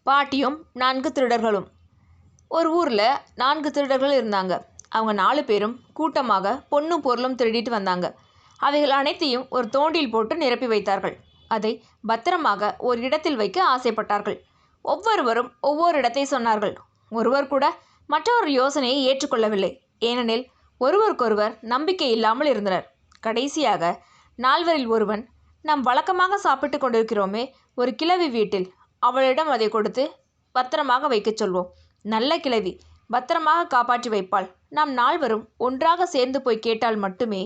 பாட்டியும் 4 திருடர்களும். ஒரு ஊரில் 4 திருடர்கள் இருந்தாங்க. அவங்க 4 பேரும் கூட்டமாக பொன்னும் பொருளும் திருடிட்டு வந்தாங்க. அவைகள் அனைத்தையும் ஒரு தோண்டில் போட்டு நிரப்பி வைத்தார்கள். அதை பத்திரமாக ஒரு இடத்தில் வைக்க ஆசைப்பட்டார்கள். ஒவ்வொருவரும் ஒவ்வொரு இடத்தை சொன்னார்கள். ஒருவர் கூட மற்றொரு யோசனையை ஏற்றுக்கொள்ளவில்லை. ஏனெனில் ஒருவருக்கொருவர் நம்பிக்கை இல்லாமல் இருந்தனர். கடைசியாக 4வரில் ஒருவன், நாம் வழக்கமாக சாப்பிட்டு கொண்டிருக்கிறோமே ஒரு கிழவி வீட்டில், அவளிடம் அதை கொடுத்து பத்திரமாக வைக்கச் சொல்வோம். நல்ல கிழவி, பத்திரமாக காப்பாற்றி வைப்பாள். நாம் 4வரும் ஒன்றாக சேர்ந்து போய் கேட்டால் மட்டுமே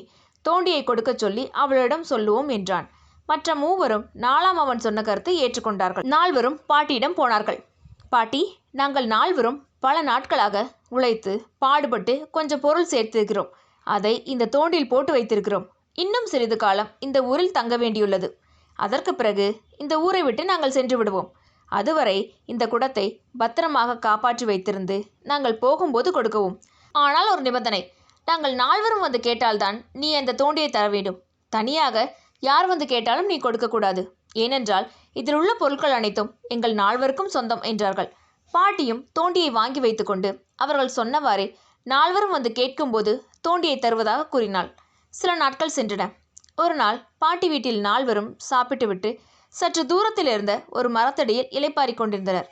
தோண்டியை கொடுக்கச் சொல்லி அவளிடம் சொல்லுவோம் என்றான். மற்ற 3வரும் 4ஆம் அவன் சொன்ன கருத்தை ஏற்றுக்கொண்டார்கள். 4வரும் பாட்டியிடம் போனார்கள். பாட்டி, நாங்கள் 4வரும் பல நாட்களாக உழைத்து பாடுபட்டு கொஞ்சம் பொருள் சேர்த்திருக்கிறோம். அதை இந்த தோண்டில் போட்டு வைத்திருக்கிறோம். இன்னும் சிறிது காலம் இந்த ஊரில் தங்க வேண்டியுள்ளது. அதற்கு பிறகு இந்த ஊரை விட்டு நாங்கள் சென்று விடுவோம். அதுவரை இந்த குடத்தை பத்திரமாக காப்பாற்றி வைத்திருந்து நாங்கள் போகும்போது கொடுக்கவும். ஆனால் ஒரு நிபந்தனை, நாங்கள் 4வரும் வந்து கேட்டால்தான் நீ அந்த தோண்டியை தர வேண்டும். தனியாக யார் வந்து கேட்டாலும் நீ கொடுக்கக்கூடாது. ஏனென்றால் இதில் உள்ள பொருட்கள் அனைத்தும் எங்கள் 4வருக்கும் சொந்தம் என்றார்கள். பாட்டியும் தோண்டியை வாங்கி வைத்துக்கொண்டு அவர்கள் சொன்னவாறே 4வரும் வந்து கேட்கும்போது தோண்டியை தருவதாக கூறினாள். சில நாட்கள் சென்றன. ஒரு நாள் பாட்டி வீட்டில் 4வரும் சாப்பிட்டுவிட்டு சற்று தூரத்தில் இருந்த ஒரு மரத்தடியில் இளைப்பாறிக் கொண்டிருந்தனர்.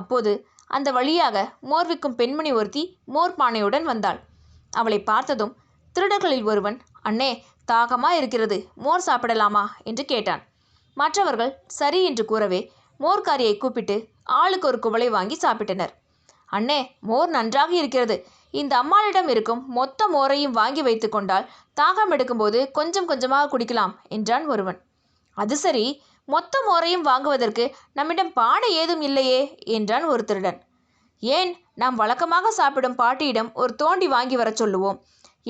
அப்போது அந்த வழியாக மோர் விற்கும் பெண்மணி ஒருத்தி மோர் பானையுடன் வந்தாள். அவளை பார்த்ததும் திருடர்களில் ஒருவன், அண்ணே, தாகமாக இருக்கிறது, மோர் சாப்பிடலாமா என்று கேட்டான். மற்றவர்கள் சரி என்று கூறவே மோர்காரியை கூப்பிட்டு ஆளுக்கு ஒரு குவளை வாங்கி சாப்பிட்டனர். அண்ணே, மோர் நன்றாக இருக்கிறது. இந்த அம்மாளிடம் இருக்கும் மொத்த மோரையும் வாங்கி வைத்து கொண்டால் தாகம் எடுக்கும்போது கொஞ்சம் கொஞ்சமாக குடிக்கலாம் என்றான் ஒருவன். அது சரி, மொத்த மோரையும் வாங்குவதற்கு நம்மிடம் பானை ஏதும் இல்லையே என்றான் ஒரு திருடன். ஏன், நாம் வழக்கமாக சாப்பிடும் பாட்டியிடம் ஒரு தோண்டி வாங்கி வர சொல்லுவோம்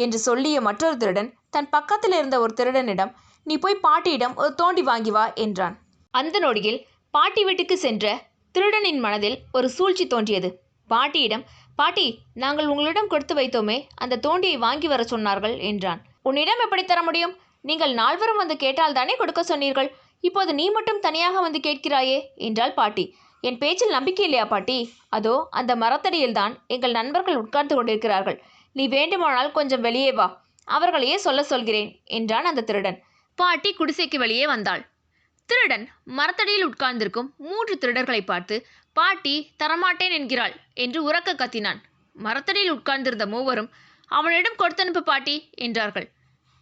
என்று சொல்லிய மற்றொரு திருடன் தன் பக்கத்தில் இருந்த ஒரு திருடனிடம், நீ போய் பாட்டியிடம் ஒரு தோண்டி வாங்கி வா என்றான். அந்த நொடியில் பாட்டி வீட்டுக்கு சென்ற திருடனின் மனதில் ஒரு சூழ்ச்சி தோன்றியது. பாட்டியிடம், பாட்டி, நாங்கள் உங்களிடம் கொடுத்து வைத்தோமே அந்த தோண்டியை வாங்கி வர சொன்னார்கள் என்றான். உன்னிடம் எப்படி தர முடியும்? நீங்கள் 4வரும் வந்து கேட்டால்தானே கொடுக்க சொன்னீர்கள். இப்போது நீ மட்டும் தனியாக வந்து கேட்கிறாயே என்றாள் பாட்டி. என் பேச்சில் நம்பிக்கை இல்லையா பாட்டி? அதோ அந்த மரத்தடியில்தான் எங்கள் நண்பர்கள் உட்கார்ந்து கொண்டிருக்கிறார்கள். நீ வேண்டுமானால் கொஞ்சம் வெளியே வா, அவர்களையே சொல்கிறேன் என்றான் அந்த திருடன். பாட்டி குடிசைக்கு வெளியே வந்தாள். திருடன் மரத்தடியில் உட்கார்ந்திருக்கும் 3 திருடர்களை பார்த்து, பாட்டி தரமாட்டேன் என்கிறாள் என்று உரக்க கத்தினான். மரத்தடியில் உட்கார்ந்திருந்த 3வரும், அவனிடம் கொடுத்தனுப்பு பாட்டி என்றார்கள்.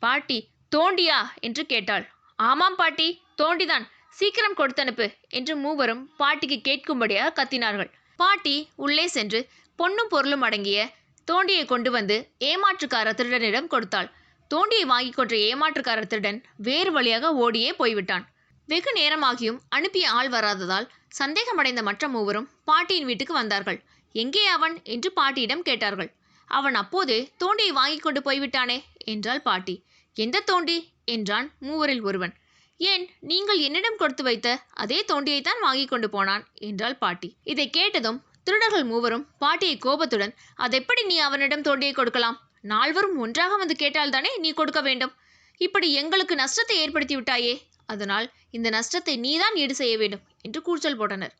பாட்டி, தோண்டியா என்று கேட்டாள். ஆமாம் பாட்டி, தோண்டிதான், சீக்கிரம் கொடுத்தனுப்பு என்று 3வரும் பாட்டிக்கு கேட்கும்படியாக கத்தினார்கள். பாட்டி உள்ளே சென்று பொன்னும் பொருளும் அடங்கிய தோண்டியை கொண்டு வந்து ஏமாற்றுக்கார திருடனிடம் கொடுத்தாள். தோண்டியை வாங்கி கொன்ற ஏமாற்றுக்கார திருடன் வேறு வழியாக ஓடியே போய்விட்டான். வெகு நேரமாகியும் அனுப்பிய ஆள் வராததால் சந்தேகமடைந்த மற்ற 3வரும் பாட்டியின் வீட்டுக்கு வந்தார்கள். எங்கே அவன் என்று பாட்டியிடம் கேட்டார்கள். அவன் அப்போதே தோண்டியை வாங்கி கொண்டு போய்விட்டானே என்றாள் பாட்டி. எந்த தோண்டி என்றான் 3வரில் ஒருவன். ஏன், நீங்கள் என்னிடம் கொடுத்து வைத்த அதே தோண்டியைத்தான் வாங்கி கொண்டு போனான் என்றாள் பாட்டி. இதை கேட்டதும் திருடர்கள் 3வரும் பாட்டியை கோபத்துடன், அதெப்படி நீ அவனிடம் தோண்டியை கொடுக்கலாம்? 4வரும் ஒன்றாக வந்து கேட்டால்தானே நீ கொடுக்க வேண்டும். இப்படி எங்களுக்கு நஷ்டத்தை ஏற்படுத்தி விட்டாயே, அதனால் இந்த நஷ்டத்தை நீதான் ஈடு செய்ய வேண்டும் என்று கூச்சல் போட்டனர்.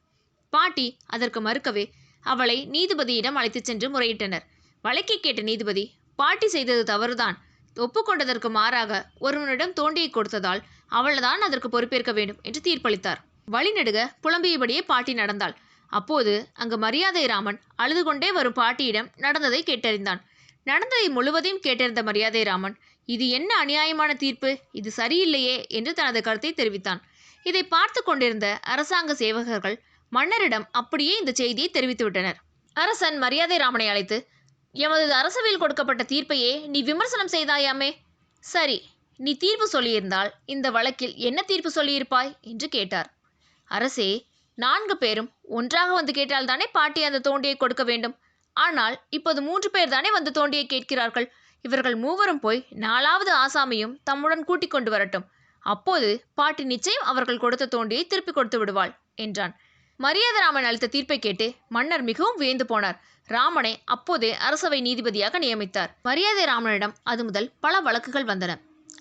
பாட்டி அதற்கு மறுக்கவே அவளை நீதிபதியிடம் அழைத்துச் சென்று முறையிட்டனர். வழக்கை கேட்ட நீதிபதி, பாட்டி செய்தது தவறுதான், ஒப்புக்கொண்டதற்கு மாறாக ஒருவனிடம் தோண்டியை கொடுத்ததால் அவள்தான் அதற்கு பொறுப்பேற்க வேண்டும் என்று தீர்ப்பளித்தார். வழிநெடுக புலம்பியபடியே பாட்டி நடந்தாள். அப்போது அங்கு மரியாதை ராமன் அழுது கொண்டே வரும் பாட்டியிடம் நடந்ததை கேட்டறிந்தான். நடந்ததை முழுவதையும் கேட்டறிந்த மரியாதை ராமன், இது என்ன அநியாயமான தீர்ப்பு, இது சரியில்லையே என்று தனது கருத்தை தெரிவித்தான். இதை பார்த்து கொண்டிருந்த அரசாங்க சேவகர்கள் மன்னரிடம் அப்படியே இந்த செய்தியை தெரிவித்துவிட்டனர். அரசன் மரியாதை ராமனை அழைத்து, எமது அரசவையில் கொடுக்கப்பட்ட தீர்ப்பையே நீ விமர்சனம் செய்தாயாமே, சரி, நீ தீர்ப்பு சொல்லியிருந்தால் இந்த வழக்கில் என்ன தீர்ப்பு சொல்லியிருப்பாய் என்று கேட்டார். அரசே, 4 பேரும் ஒன்றாக வந்து கேட்டால்தானே பாட்டி அந்த தோண்டியை கொடுக்க வேண்டும். ஆனால் இப்போது 3 பேர் தானே வந்து தோண்டியை கேட்கிறார்கள். இவர்கள் 3வரும் போய் 4வது ஆசாமியும் தம்முடன் கூட்டிக் கொண்டு வரட்டும். அப்போது பாட்டி நிச்சயம் அவர்கள் கொடுத்த தோண்டியை திருப்பி கொடுத்து விடுவாள் என்றான். மரியாதராமன் அளித்த தீர்ப்பை கேட்டு மன்னர் மிகவும் வியந்து போனார். ராமனை அப்போதே அரசவை நீதிபதியாக நியமித்தார். மரியாதை ராமனிடம் அது முதல் பல வழக்குகள் வந்தன.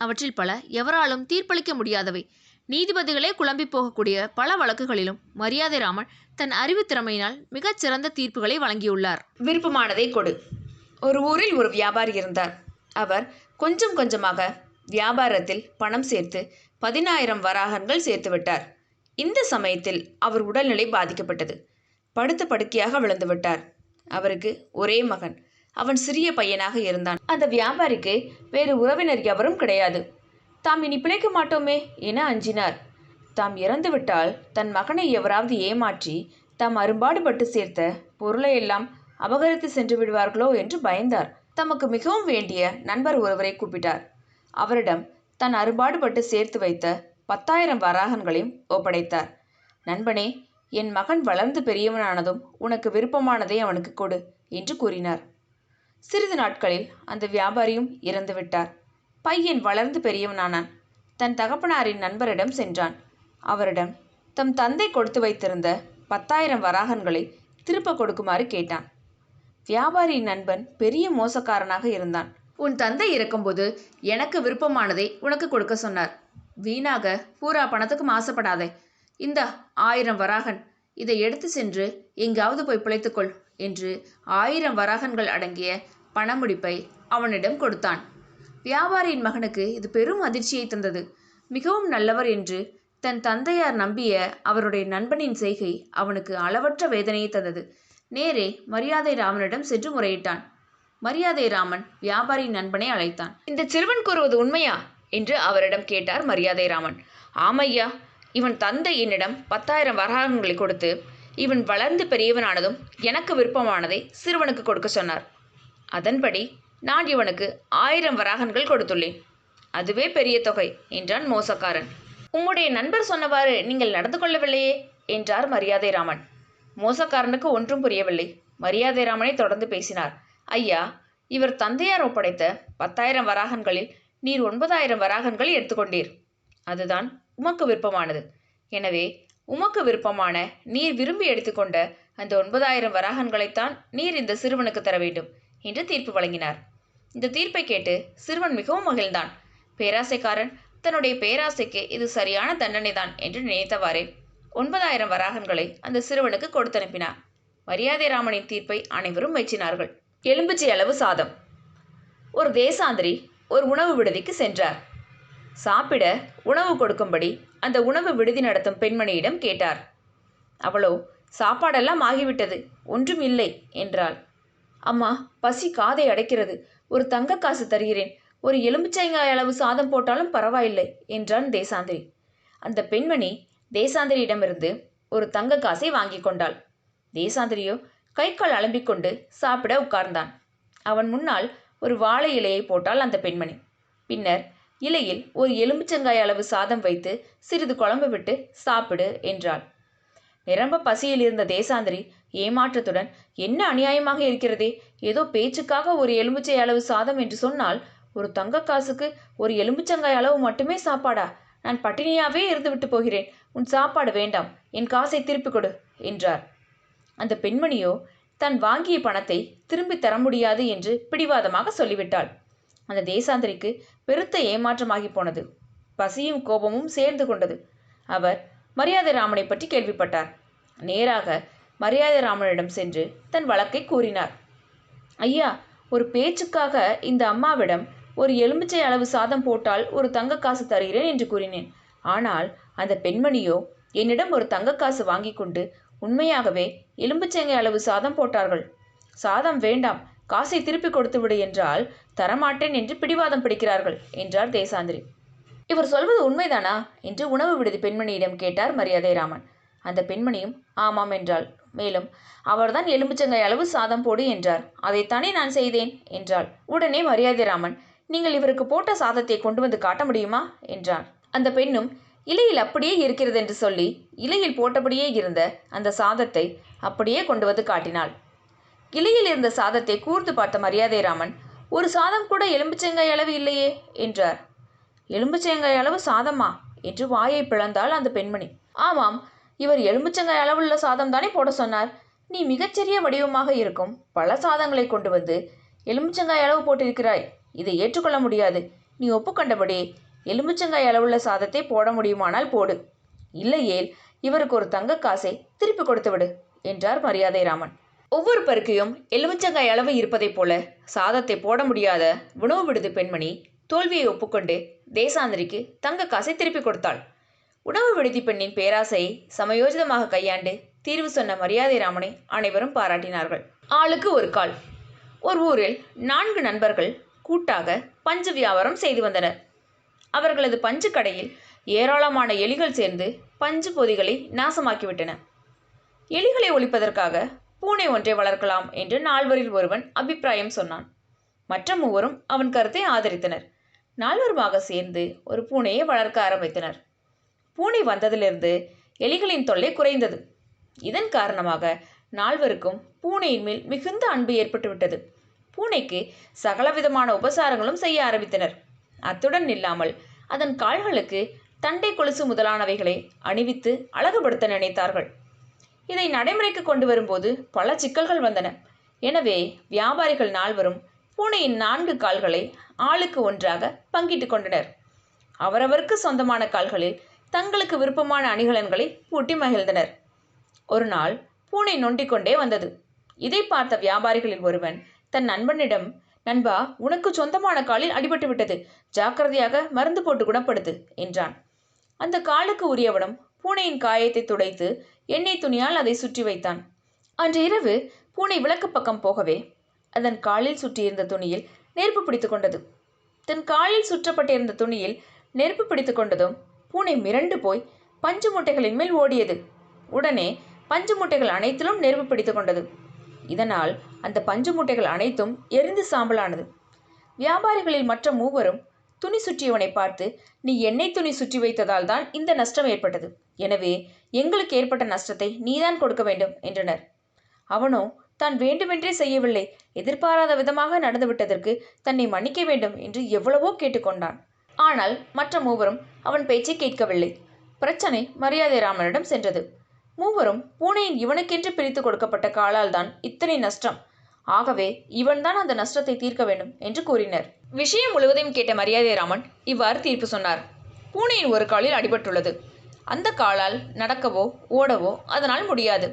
அவற்றில் பல எவராலும் தீர்ப்பளிக்க முடியாதவை. நீதிபதிகளே குழம்பி போகக்கூடிய பல வழக்குகளிலும் மரியாதை ராமன் தன் அறிவுத்திறமையினால் மிகச் சிறந்த தீர்ப்புகளை வழங்கியுள்ளார். விருப்பமானதை கொடு. ஒரு ஊரில் ஒரு வியாபாரி இருந்தார். அவர் கொஞ்சம் கொஞ்சமாக வியாபாரத்தில் பணம் சேர்த்து 10,000 வராகன்கள் சேர்த்து விட்டார். இந்த சமயத்தில் அவர் உடல்நிலை பாதிக்கப்பட்டது. படுத்த படுக்கையாக விழுந்து விட்டார். அவருக்கு ஒரே மகன். அவன் சிறிய பையனாக இருந்தான். அந்த வியாபாரிக்கு வேறு உறவினர் எவரும் கிடையாது. தாம் இனி பிழைக்க மாட்டோமே என அஞ்சினார். தாம் இறந்துவிட்டால் தன் மகனை எவராவது ஏமாற்றி தாம் அரும்பாடுபட்டு சேர்த்த பொருளை எல்லாம் அபகரித்து சென்று விடுவார்களோ என்று பயந்தார். தமக்கு மிகவும் வேண்டிய நண்பர் ஒருவரை கூப்பிட்டார். அவரிடம் தன் அரும்பாடுபட்டு சேர்த்து வைத்த 10,000 வராகன்களையும் ஒப்படைத்தார். நண்பனே, என் மகன் வளர்ந்து பெரியவனானதும் உனக்கு விருப்பமானதை அவனுக்கு கொடு என்று கூறினார். சிறிது நாட்களில் அந்த வியாபாரியும் இறந்து விட்டார். பையன் வளர்ந்து பெரியவனானான். தன் தகப்பனாரின் நண்பரிடம் சென்றான். அவரிடம் தம் தந்தை கொடுத்து வைத்திருந்த 10,000 வராகன்களை திருப்ப கொடுக்குமாறு கேட்டான். வியாபாரியின் நண்பன் பெரிய மோசக்காரனாக இருந்தான். உன் தந்தை இறக்கும்போது எனக்கு விருப்பமானதை உனக்கு கொடுக்க சொன்னார். வீணாக பூரா பணத்துக்கு ஆசைப்படாதே. இந்த 1000 வராகன், இதை எடுத்து சென்று எங்காவது போய் பிழைத்துக்கொள் என்று 1000 வராகன்கள் அடங்கிய பணமுடிப்பை அவனிடம் கொடுத்தான். வியாபாரியின் மகனுக்கு இது பெரும் அதிர்ச்சியை தந்தது. மிகவும் நல்லவர் என்று தன் தந்தையார் நம்பிய அவருடைய நண்பனின் செய்கை அவனுக்கு அளவற்ற வேதனையை தந்தது. நேரே மரியாதை ராமனிடம் சென்று முறையிட்டான். மரியாதை ராமன் வியாபாரியின் நண்பனை அழைத்தான். இந்த சிறுவன் கூறுவது உண்மையா என்று அவரிடம் கேட்டார் மரியாதை ராமன். ஆமையா, இவன் தந்தை என்னிடம் 10,000 வராகன்களை கொடுத்து இவன் வளர்ந்து பெரியவனானதும் எனக்கு விருப்பமானதை சிறுவனுக்கு கொடுக்க சொன்னார். அதன்படி நான் இவனுக்கு 1000 வராகன்கள் கொடுத்துள்ளேன். அதுவே பெரிய தொகை என்றான் மோசக்காரன். உம்முடைய நண்பர் சொன்னவாறு நீங்கள் நடந்து கொள்ளவில்லையே என்றார் மரியாதை ராமன். மோசக்காரனுக்கு ஒன்றும் புரியவில்லை. மரியாதை ராமனை தொடர்ந்து பேசினார். ஐயா, இவர் தந்தையார் ஒப்படைத்த 10,000 வராகன்களில் நீர் 9,000 வராகன்கள் எடுத்துக்கொண்டீர். அதுதான் உமக்கு விருப்பமானது. எனவே உமக்கு விருப்பமான நீர் விரும்பி எடுத்துக்கொண்ட அந்த 9,000 வராகன்களைத்தான் நீர் இந்த சிறுவனுக்கு தர வேண்டும் என்று தீர்ப்பு வழங்கினார். இந்த தீர்ப்பை கேட்டு சிறுவன் மிகவும் மகிழ்ந்தான். பேராசைக்காரன் தன்னுடைய பேராசைக்கு இது சரியான தண்டனைதான் என்று நினைத்தவாறே 9,000 வராகன்களை அந்த சிறுவனுக்கு கொடுத்து அனுப்பினார். மரியாதை ராமனின் தீர்ப்பை அனைவரும் மெச்சினார்கள். எலும்பிச்சை அளவு சாதம். ஒரு தேசாந்திரி ஒரு உணவு விடுதிக்கு சென்றார். சாப்பிட உணவு கொடுக்கும்படி அந்த உணவு விடுதி நடத்தும் பெண்மணியிடம் கேட்டார். அவளோ, சாப்பாடெல்லாம் ஆகிவிட்டது, ஒன்றும் இல்லை என்றாள். அம்மா, பசி காதை அடைக்கிறது. ஒரு தங்க காசு தருகிறேன். ஒரு எலும்பிச்சைங்காய் அளவு சாதம் போட்டாலும் பரவாயில்லை என்றான் தேசாந்திரி. அந்த பெண்மணி தேசாந்திரியிடமிருந்து ஒரு தங்க காசை வாங்கி கொண்டாள். தேசாந்திரியோ கை கால் அலம்பிக்கொண்டு சாப்பிட உட்கார்ந்தான். அவன் முன்னால் ஒரு வாழை இலையை போட்டாள் அந்த பெண்மணி. பின்னர் இலையில் ஒரு எலும்பிச்சங்காய் அளவு சாதம் வைத்து சிறிது குழம்பு விட்டு சாப்பிடு என்றாள். நிரம்ப பசியில் இருந்த தேசாந்திரி ஏமாற்றத்துடன், என்ன அநியாயமாக இருக்கிறதே, ஏதோ பேச்சுக்காக ஒரு எலும்பிச்சை அளவு சாதம் என்று சொன்னால் ஒரு தங்க காசுக்கு ஒரு எலும்பிச்சங்காய் அளவு மட்டுமே சாப்பாடா? நான் பட்டினியாவே இருந்து விட்டு போகிறேன். உன் சாப்பாடு வேண்டாம், என் காசை திருப்பிக் கொடு என்றார். அந்த பெண்மணியோ தான் வாங்கிய பணத்தை திரும்பி தர முடியாது என்று பிடிவாதமாக சொல்லிவிட்டாள். அந்த தேசாந்திரிக்கு பெருத்த ஏமாற்றமாகி போனது. பசியும் கோபமும் சேர்ந்து கொண்டது. அவர் மரியாதை ராமனை பற்றி கேள்விப்பட்டார். நேராக மரியாதை ராமனிடம் சென்று தன் வழக்கை கூறினார். ஐயா, ஒரு பேச்சுக்காக இந்த அம்மாவிடம் ஒரு எலும்பிச்சை அளவு சாதம் போட்டால் ஒரு தங்க காசு தருகிறேன் என்று கூறினேன். ஆனால் அந்த பெண்மணியோ என்னிடம் ஒரு தங்க காசு வாங்கி கொண்டு உண்மையாகவே எலும்பிச்சை அளவு சாதம் போட்டார்கள். சாதம் வேண்டாம், காசை திருப்பி கொடுத்து விடு என்றால் தரமாட்டேன் என்று பிடிவாதம் பிடிக்கிறார்கள் என்றார் தேசாந்திரி. இவர் சொல்வது உண்மைதானா என்று உணவு விடுதி பெண்மணியிடம் கேட்டார் மரியாதை ராமன். அந்த பெண்மணியும் ஆமாம் என்றாள். மேலும் அவர்தான் எலும்பிச்சங்காய் அளவு சாதம் போடு என்றார். அதைத்தானே நான் செய்தேன் என்றாள். உடனே மரியாதை ராமன், நீங்கள் இவருக்கு போட்ட சாதத்தை கொண்டு வந்து காட்ட முடியுமா என்றான். அந்த பெண்ணும் இலையில் அப்படியே இருக்கிறது என்று சொல்லி இலையில் போட்டபடியே இருந்த அந்த சாதத்தை அப்படியே கொண்டு வந்து காட்டினாள். இலையில் இருந்த சாதத்தை கூர்ந்து பார்த்த மரியாதை ராமன், ஒரு சாதம் கூட எலும்பிச்சங்காய் அளவு இல்லையே என்றார். எலும்பிச்சங்காய் அளவு சாதமா என்று வாயை பிளந்தாள் அந்த பெண்மணி. ஆமாம், இவர் எலும்பிச்சங்காய் அளவுள்ள சாதம் தானே போட சொன்னார். நீ மிகச்சிறிய வடிவமாக இருக்கும் பல சாதங்களை கொண்டு வந்து எலும்பிச்சங்காய் அளவு போட்டிருக்கிறாய். இதை ஏற்றுக்கொள்ள முடியாது. நீ ஒப்புக்கொண்டபடி எலுமிச்சங்காய் அளவுள்ள சாதத்தை போட முடியுமானால் போடு, இல்லையேல் இவருக்கு ஒரு தங்க காசை திருப்பி கொடுத்து விடு என்றார் மரியாதை ராமன். ஒவ்வொரு பருக்கையும் எலுமிச்சங்காய் அளவு இருப்பதைப் போல சாதத்தை போட முடியாத உணவு விடுதி பெண்மணி தோல்வியை ஒப்புக்கொண்டு தேசாந்திரிக்கு தங்க காசை திருப்பி கொடுத்தாள். உணவு விடுதி பெண்ணின் பேராசையை சமயோஜிதமாக கையாண்டு தீர்வு சொன்ன மரியாதை ராமனை அனைவரும் பாராட்டினார்கள். ஆளுக்கு ஒரு கால். ஒரு ஊரில் 4 நண்பர்கள் கூட்டாக பஞ்சு வியாபாரம் செய்து வந்தனர். அவர்களது பஞ்சு கடையில் ஏராளமான எலிகள் சேர்ந்து பஞ்சு பொதிகளை நாசமாக்கிவிட்டன. எலிகளை ஒழிப்பதற்காக பூனை ஒன்றை வளர்க்கலாம் என்று 4வரில் ஒருவன் அபிப்பிராயம் சொன்னான். மற்ற 3வரும் அவன் கருத்தை ஆதரித்தனர். 4வருமாக சேர்ந்து ஒரு பூனையை வளர்க்க ஆரம்பித்தனர். பூனை வந்ததிலிருந்து எலிகளின் தொல்லை குறைந்தது. இதன் காரணமாக 4வருக்கும் பூனையின் மேல் மிகுந்த அன்பு ஏற்பட்டுவிட்டது. பூனைக்கு சகலவிதமான உபசாரங்களும் செய்ய ஆரம்பித்தனர். அத்துடன் இல்லாமல் அதன் கால்களுக்கு தண்டை கொலுசு முதலானவைகளை அணிவித்து அழகுபடுத்த நினைத்தார்கள். இதை நடைமுறைக்கு கொண்டு வரும்போது பல சிக்கல்கள் வந்தன. எனவே வியாபாரிகள் 4வரும் பூனையின் 4 கால்களை ஆளுக்கு ஒன்றாக பங்கிட்டு கொண்டனர். அவரவருக்கு சொந்தமான கால்களில் தங்களுக்கு விருப்பமான அணிகலன்களை பூட்டி மகிழ்ந்தனர். ஒரு நாள் பூனை நொண்டிக்கொண்டே வந்தது. இதை பார்த்த வியாபாரிகளில் ஒருவன் தன் நண்பனிடம், நண்பா, உனக்கு சொந்தமான காலில் அடிபட்டு விட்டது, ஜாக்கிரதையாக மருந்து போட்டு குணப்படுத்து என்றான். அந்த காலுக்கு உரியவனும் பூனையின் காயத்தை துடைத்து எண்ணெய் துணியால் அதை சுற்றி வைத்தான். அன்று இரவு பூனை விளக்கு பக்கம் போகவே அதன் காலில் சுற்றியிருந்த துணியில் நெருப்பு பிடித்து கொண்டது. தன் காலில் சுற்றப்பட்டிருந்த துணியில் நெருப்பு பிடித்து கொண்டதும் பூனை மிரண்டு போய் பஞ்சு மூட்டைகளின் மேல் ஓடியது. உடனே பஞ்சு மூட்டைகள் அனைத்திலும் நெருப்பு பிடித்து கொண்டது. இதனால் அந்த பஞ்சு மூட்டைகள் அனைத்தும் எரிந்து சாம்பலானது. வியாபாரிகளில் மற்ற 3வரும் துணி சுற்றியவனை பார்த்து, நீ எண்ணெய் துணி சுற்றி வைத்ததால் தான் இந்த நஷ்டம் ஏற்பட்டது. எனவே எங்களுக்கு ஏற்பட்ட நஷ்டத்தை நீதான் கொடுக்க வேண்டும் என்றனர். அவனோ தான் வேண்டுமென்றே செய்யவில்லை, எதிர்பாராத விதமாக நடந்துவிட்டதற்கு தன்னை மன்னிக்க வேண்டும் என்று எவ்வளவோ கேட்டுக்கொண்டான். ஆனால் மற்ற 3வரும் அவன் பேச்சை கேட்கவில்லை. பிரச்சனை மரியாதை ராமனிடம் சென்றது. 3வரும் பூனையின் இவனுக்கென்று பிரித்து கொடுக்கப்பட்ட காலால் தான் இத்தனை நஷ்டம், ஆகவே இவன்தான் அந்த நஷ்டத்தை தீர்க்க வேண்டும் என்று கூறினர். விஷயம் முழுவதையும் கேட்ட மரியாதை ராமன் இவ்வாறு தீர்ப்பு சொன்னார். பூனையின் ஒரு காலில் அடிபட்டுள்ளது. அந்த காலால் நடக்கவோ ஓடவோ அதனால் முடியாது.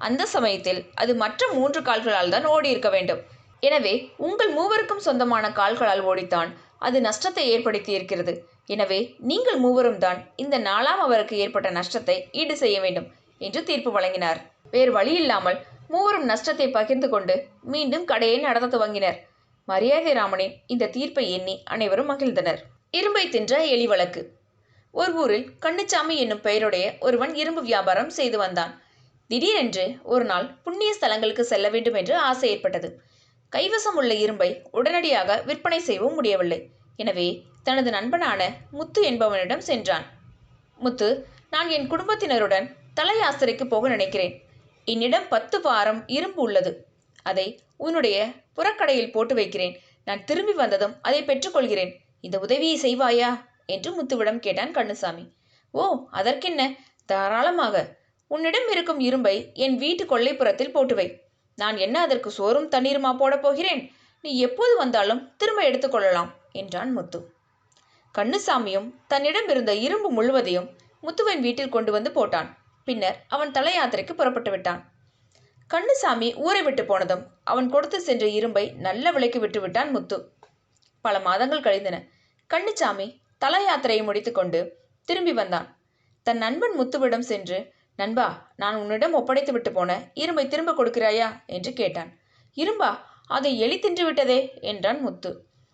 அந்த சமயத்தில் அது மற்ற 3 கால்களால் தான் ஓடி இருக்க வேண்டும். எனவே உங்கள் 3வருக்கும் சொந்தமான கால்களால் ஓடித்தான் அது நஷ்டத்தை ஏற்படுத்தி இருக்கிறது. எனவே நீங்கள் 3வரும் தான் இந்த 4ஆம் அவருக்கு ஏற்பட்ட நஷ்டத்தை ஈடு செய்ய வேண்டும் என்று தீர்ப்பு வழங்கினார். வேறு வழி இல்லாமல் 3வரும் நஷ்டத்தை பகிர்ந்து கொண்டு மீண்டும் கடையை நடத்த துவங்கினர். மரியாதை ராமனின் இந்த தீர்ப்பை எண்ணி அனைவரும் மகிழ்ந்தனர். இரும்பை தின்ற எலி வழக்கு. ஒரு ஊரில் கண்ணுச்சாமி என்னும் பெயருடைய ஒருவன் இரும்பு வியாபாரம் செய்து வந்தான். திடீரென்று ஒரு நாள் புண்ணிய ஸ்தலங்களுக்கு செல்ல வேண்டும் என்று ஆசை ஏற்பட்டது. கைவசம் உள்ள இரும்பை உடனடியாக விற்பனை செய்யவும் முடியவில்லை. எனவே தனது நண்பனான முத்து என்பவனிடம் சென்றான். முத்து, நான் என் குடும்பத்தினருடன் தல யாத்திரைக்கு போக நினைக்கிறேன். என்னிடம் 10 பாரம் இரும்பு உள்ளது. அதை உன்னுடைய புறக்கடையில் போட்டு வைக்கிறேன். நான் திரும்பி வந்ததும் அதை பெற்றுக்கொள்கிறேன். இந்த உதவியை செய்வாயா என்று முத்துவிடம் கேட்டான் கண்ணுசாமி. ஓ, அதற்கென்ன, தாராளமாக. உன்னிடம் இருக்கும் இரும்பை என் வீட்டு கொல்லைப்புறத்தில் போட்டுவை. நான் என்ன அதற்கு சோறும் தண்ணீருமா போடப் போகிறேன்? நீ எப்போது வந்தாலும் திரும்ப எடுத்துக்கொள்ளலாம் என்றான் முத்து. கண்ணுசாமியும் தன்னிடம் இருந்த இரும்பு முழுவதையும் முத்துவின் வீட்டில் கொண்டு வந்து போட்டான். பின்னர் அவன் தல யாத்திரைக்கு புறப்பட்டு விட்டான். கண்ணுசாமி ஊரை விட்டு போனதும் அவன் கொடுத்து சென்ற இரும்பை நல்ல விலைக்கு விட்டு விட்டான் முத்து. பல மாதங்கள் கழிந்தன. கண்ணுசாமி தல யாத்திரையை முடித்து கொண்டு திரும்பி வந்தான். தன் நண்பன் முத்துவிடம் சென்று, நண்பா, நான் உன்னிடம் ஒப்படைத்து விட்டு போன இரும்பை திரும்ப கொடுக்கிறாயா என்று கேட்டான். இரும்பா? அதை எலி தின்று விட்டதே என்றான் முத்து.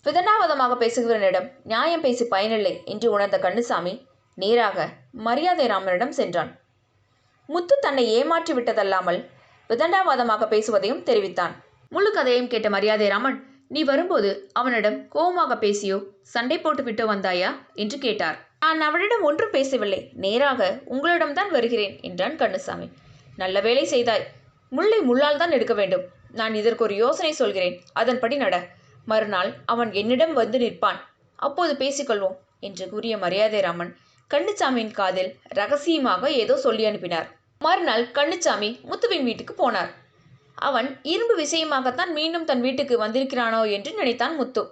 விதண்டாவதமாக பேசுகிறவனிடம் நியாயம் பேசி பயனில்லை என்று உணர்ந்த கண்ணுசாமி நேராக மரியாதை ராமனிடம் சென்றான். முத்து தன்னை ஏமாற்றி விட்டதல்லாமல் விதண்டாவாதமாக பேசுவதையும் தெரிவித்தான். முழு கதையையும் கேட்ட மரியாதை ராமன், நீ வரும்போது அவனிடம் கோபமாக பேசியோ சண்டை போட்டு விட்டோ வந்தாயா என்று கேட்டார். நான் அவனிடம் ஒன்றும் பேசவில்லை, நேராக உங்களிடம்தான் வருகிறேன் என்றான் கண்ணுசாமி. நல்ல வேலை செய்தாய். முள்ளை முள்ளால் தான் எடுக்க வேண்டும். நான் இதற்கு ஒரு யோசனை சொல்கிறேன், அதன்படி நட. மறுநாள் அவன் என்னிடம் வந்து நிற்பான், அப்போது பேசிக்கொள்வோம் என்று கூறிய மரியாதை ராமன் கண்ணுசாமியின் காதில் ரகசியமாக ஏதோ சொல்லி அனுப்பினார். மறுநாள் கண்ணுசாமி முத்துவின் வீட்டுக்கு போனார். அவன் இரும்பு விஷயமாகத்தான் மீண்டும் தன் வீட்டுக்கு வந்திருக்கிறானோ என்று நினைத்தான் முத்து.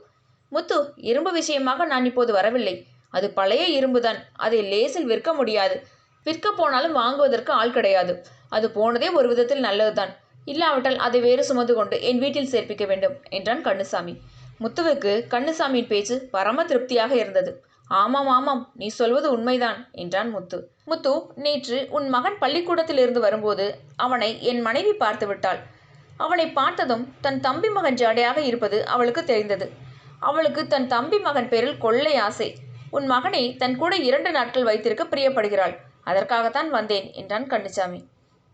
முத்து, இரும்பு விஷயமாக நான் இப்போது வரவில்லை. அது பழைய இரும்புதான். அதை லேசில் விற்க முடியாது. விற்க போனாலும் வாங்குவதற்கு ஆள் கிடையாது. அது போனதே ஒரு விதத்தில் நல்லதுதான். இல்லாவிட்டால் அதை வேறு சுமந்து கொண்டு என் வீட்டில் சேர்ப்பிக்க வேண்டும் என்றான் கண்ணுசாமி. முத்துவுக்கு கண்ணுசாமியின் பேச்சு பரம திருப்தியாக இருந்தது. ஆமாம் ஆமாம், நீ சொல்வது உண்மைதான் என்றான் முத்து. முத்து, நேற்று உன் மகன் பள்ளிக்கூடத்தில் இருந்து வரும்போது அவனை என் மனைவி பார்த்து விட்டாள். அவனை பார்த்ததும் தன் தம்பி மகன் ஜாடையாக இருப்பது அவளுக்கு தெரிந்தது. அவளுக்கு தன் தம்பி மகன் பேரில் கொள்ளை ஆசை. உன் மகனை தன் கூட 2 நாட்கள் வைத்திருக்க பிரியப்படுகிறாள். அதற்காகத்தான் வந்தேன் என்றான் கண்ணுசாமி.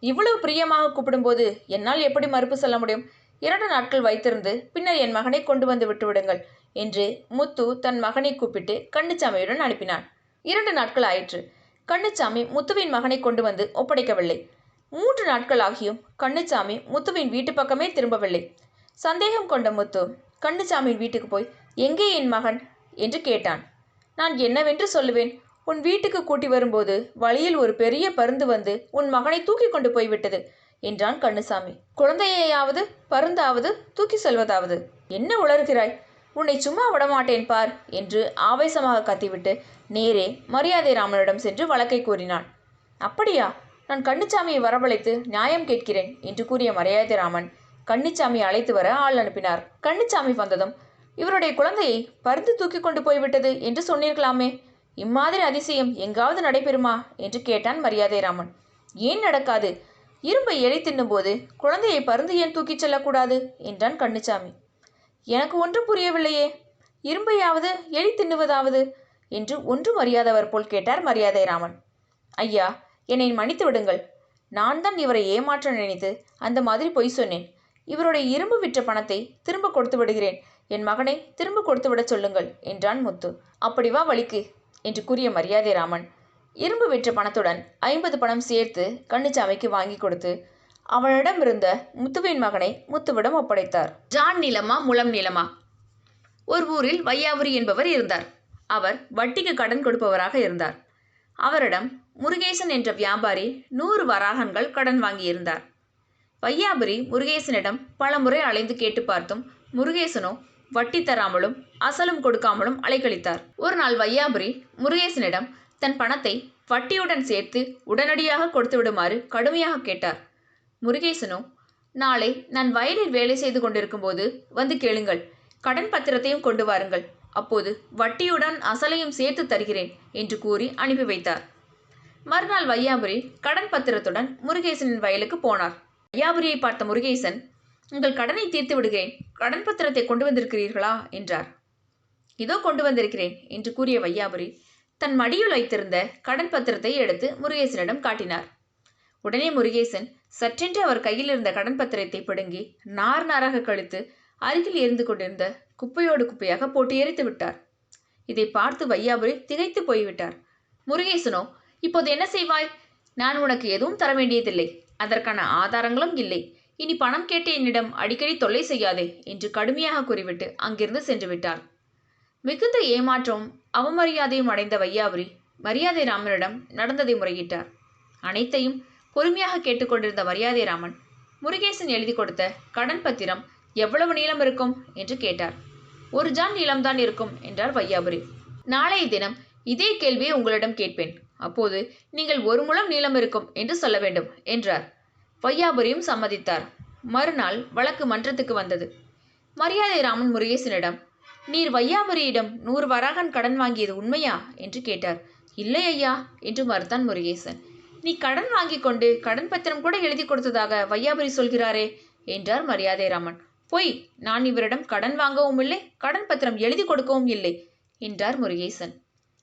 இவ்வளவு பிரியமாக கூப்பிடும்போது என்னால் எப்படி மறுப்பு சொல்ல முடியும்? 2 நாட்கள் வைத்திருந்து பின்னர் என் மகனை கொண்டு வந்து விட்டுவிடுங்கள் என்று முத்து தன் மகனை கூப்பிட்டு கண்ணுசாமியுடன் அனுப்பினான். 2 நாட்கள் ஆயிற்று. கண்ணுசாமி முத்துவின் மகனை கொண்டு வந்து ஒப்படைக்கவில்லை. 3 நாட்கள் ஆகியும் கண்ணுசாமி முத்துவின் வீட்டு பக்கமே திரும்பவில்லை. சந்தேகம் கொண்ட முத்து கண்ணுசாமியின் வீட்டுக்கு போய், எங்கே என் மகன் என்று கேட்டான். நான் என்னவென்று சொல்லுவேன்? உன் வீட்டுக்கு கூட்டி வரும்போது வழியில் ஒரு பெரிய பருந்து வந்து உன் மகனை தூக்கி கொண்டு போய்விட்டது என்றான் கண்ணுசாமி. குழந்தையாவது பருந்தாவது தூக்கி செல்வதாவது? என்ன உளறுகிறாய்? உன்னை சும்மா விடமாட்டேன் பார் என்று ஆவேசமாக கத்திவிட்டு நேரே மரியாதை ராமனிடம் சென்று வழக்கை கூறினான். அப்படியா? நான் கண்ணுசாமியை வரவழைத்து நியாயம் கேட்கிறேன் என்று கூறிய மரியாதை ராமன் கண்ணுசாமியை அழைத்து வர ஆள் அனுப்பினார். கண்ணுசாமி வந்ததும், இவருடைய குழந்தையை பருந்து தூக்கி கொண்டு போய்விட்டது என்று சொன்னீர்களாமே, இம்மாதிரி அதிசயம் எங்காவது நடைபெறுமா என்று கேட்டான் மரியாதை ராமன். ஏன் நடக்காது? இரும்பை எலி தின்னும்போது குழந்தையை பருந்து ஏன் தூக்கிச் செல்லக்கூடாது என்றான் கண்ணுசாமி. எனக்கு ஒன்றும் புரியவில்லையே. இரும்பையாவது எலி தின்னுவதாவது என்று ஒன்றும் அறியாதவர் போல் கேட்டார் மரியாதை ராமன். ஐயா, என்னை மன்னித்து விடுங்கள். நான் தான் இவரை ஏமாற்ற நினைத்து அந்த மாதிரி பொய் சொன்னேன். இவருடைய இரும்பு விற்ற பணத்தை திரும்ப கொடுத்து விடுகிறேன். என் மகனை திரும்ப கொடுத்து விட சொல்லுங்கள் என்றான் முத்து. அப்படி வா வழிக்கு என்று கூறிய மரியாதை ராமன் இரும்பு விற்ற பணத்துடன் 50 பணம் சேர்த்து கண்ணுசாமிக்கு வாங்கி கொடுத்து அவனிடம் இருந்த முத்துவின் மகனை முத்துவிடம் ஒப்படைத்தார். ஜான் நிலமா முலம் நிலமா? ஒரு ஊரில் வையாபுரி என்பவர் இருந்தார். அவர் வட்டிக்கு கடன் கொடுப்பவராக இருந்தார். அவரிடம் முருகேசன் என்ற வியாபாரி 100 வராகன்கள் கடன் வாங்கியிருந்தார். வையாபுரி முருகேசனிடம் பல முறை அலைந்து கேட்டு பார்த்தும் முருகேசனோ வட்டி தராமலும் அசலும் கொடுக்காமலும் அலைக்கழித்தார். ஒரு நாள் வையாபுரி முருகேசனிடம் தன் பணத்தை வட்டியுடன் சேர்த்து உடனடியாக கொடுத்து விடுமாறு கடுமையாக கேட்டார். முருகேசனோ, நாளை நான் வயலில் வேலை செய்து கொண்டிருக்கும் போது வந்து கேளுங்கள், கடன் பத்திரத்தையும் கொண்டு வாருங்கள், அப்போது வட்டியுடன் அசலையும் சேர்த்து தருகிறேன் என்று கூறி அனுப்பி வைத்தார். மறுநாள் வையாபுரி கடன் பத்திரத்துடன் முருகேசனின் வயலுக்கு போனார். வையாபுரியை பார்த்த முருகேசன், உங்கள் கடனை தீர்த்து விடுகிறேன், கடன் பத்திரத்தை கொண்டு வந்திருக்கிறீர்களா என்றார். இதோ கொண்டு வந்திருக்கிறேன் என்று கூறிய வையாபுரி தன் மடியில் வைத்திருந்த கடன் பத்திரத்தை எடுத்து முருகேசனிடம் காட்டினார். உடனே முருகேசன் சற்றென்று அவர் கையில் இருந்த கடன் பத்திரத்தை பிடுங்கி நார் நாராக கழித்து அருகில் எரிந்து கொண்டிருந்த குப்பையோடு குப்பையாக போட்டு எரித்து விட்டார். இதை பார்த்து வையாபுரி திகைத்து போய்விட்டார். முருகேசனோ, இப்போது என்ன செய்வாய்? நான் உனக்கு எதுவும் தர வேண்டியதில்லை, அதற்கான ஆதாரங்களும் இல்லை. இனி பணம் கேட்டு என்னிடம் அடிக்கடி தொல்லை செய்யாதே என்று கடுமையாக கூறிவிட்டு அங்கிருந்து சென்று விட்டார். மிகுந்த ஏமாற்றமும் அவமரியாதையும் அடைந்த வையாபுரி மரியாதை ராமனிடம் நடந்ததை முறையிட்டார். அனைத்தையும் பொறுமையாக கேட்டுக்கொண்டிருந்த மரியாதை ராமன் முருகேசன் எழுதி கொடுத்த கடன் பத்திரம் எவ்வளவு நீளம் இருக்கும் என்று கேட்டார். 1 ஜான் நீளம்தான் இருக்கும் என்றார் வையாபுரி. நாளைய தினம் இதே கேள்வியை உங்களிடம் கேட்பேன், அப்போது நீங்கள் 1 முழம் நீளம் இருக்கும் என்று சொல்ல வேண்டும் என்றார். வையாபுரியும் சம்மதித்தார். மறுநாள் வழக்கு மன்றத்துக்கு வந்தது. மரியாதை ராமன் முருகேசனிடம், நீர் வையாபுரியிடம் 100 வராகன் கடன் வாங்கியது உண்மையா என்று கேட்டார். இல்லை ஐயா என்று மறுத்தான் முருகேசன். நீ கடன் வாங்கி கொண்டு கடன் பத்திரம் கூட எழுதி கொடுத்ததாக வையாபுரி சொல்கிறாரே என்றார் மரியாதை ராமன். பொய், நான் இவரிடம் கடன் வாங்கவும் இல்லை, கடன் பத்திரம் எழுதி கொடுக்கவும் இல்லை என்றார் முருகேசன்.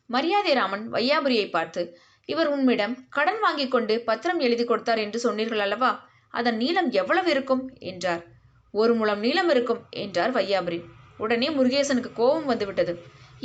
மரியாதை ராமன் வையாபுரியை பார்த்து, இவர் உம்மிடம் கடன் வாங்கி கொண்டு பத்திரம் எழுதி கொடுத்தார் என்று சொன்னீர்கள் அல்லவா, அதன் நீளம் எவ்வளவு இருக்கும் என்றார். 1 முழம் நீளம் இருக்கும் என்றார் வையாபுரி. உடனே முருகேசனுக்கு கோபம் வந்துவிட்டது.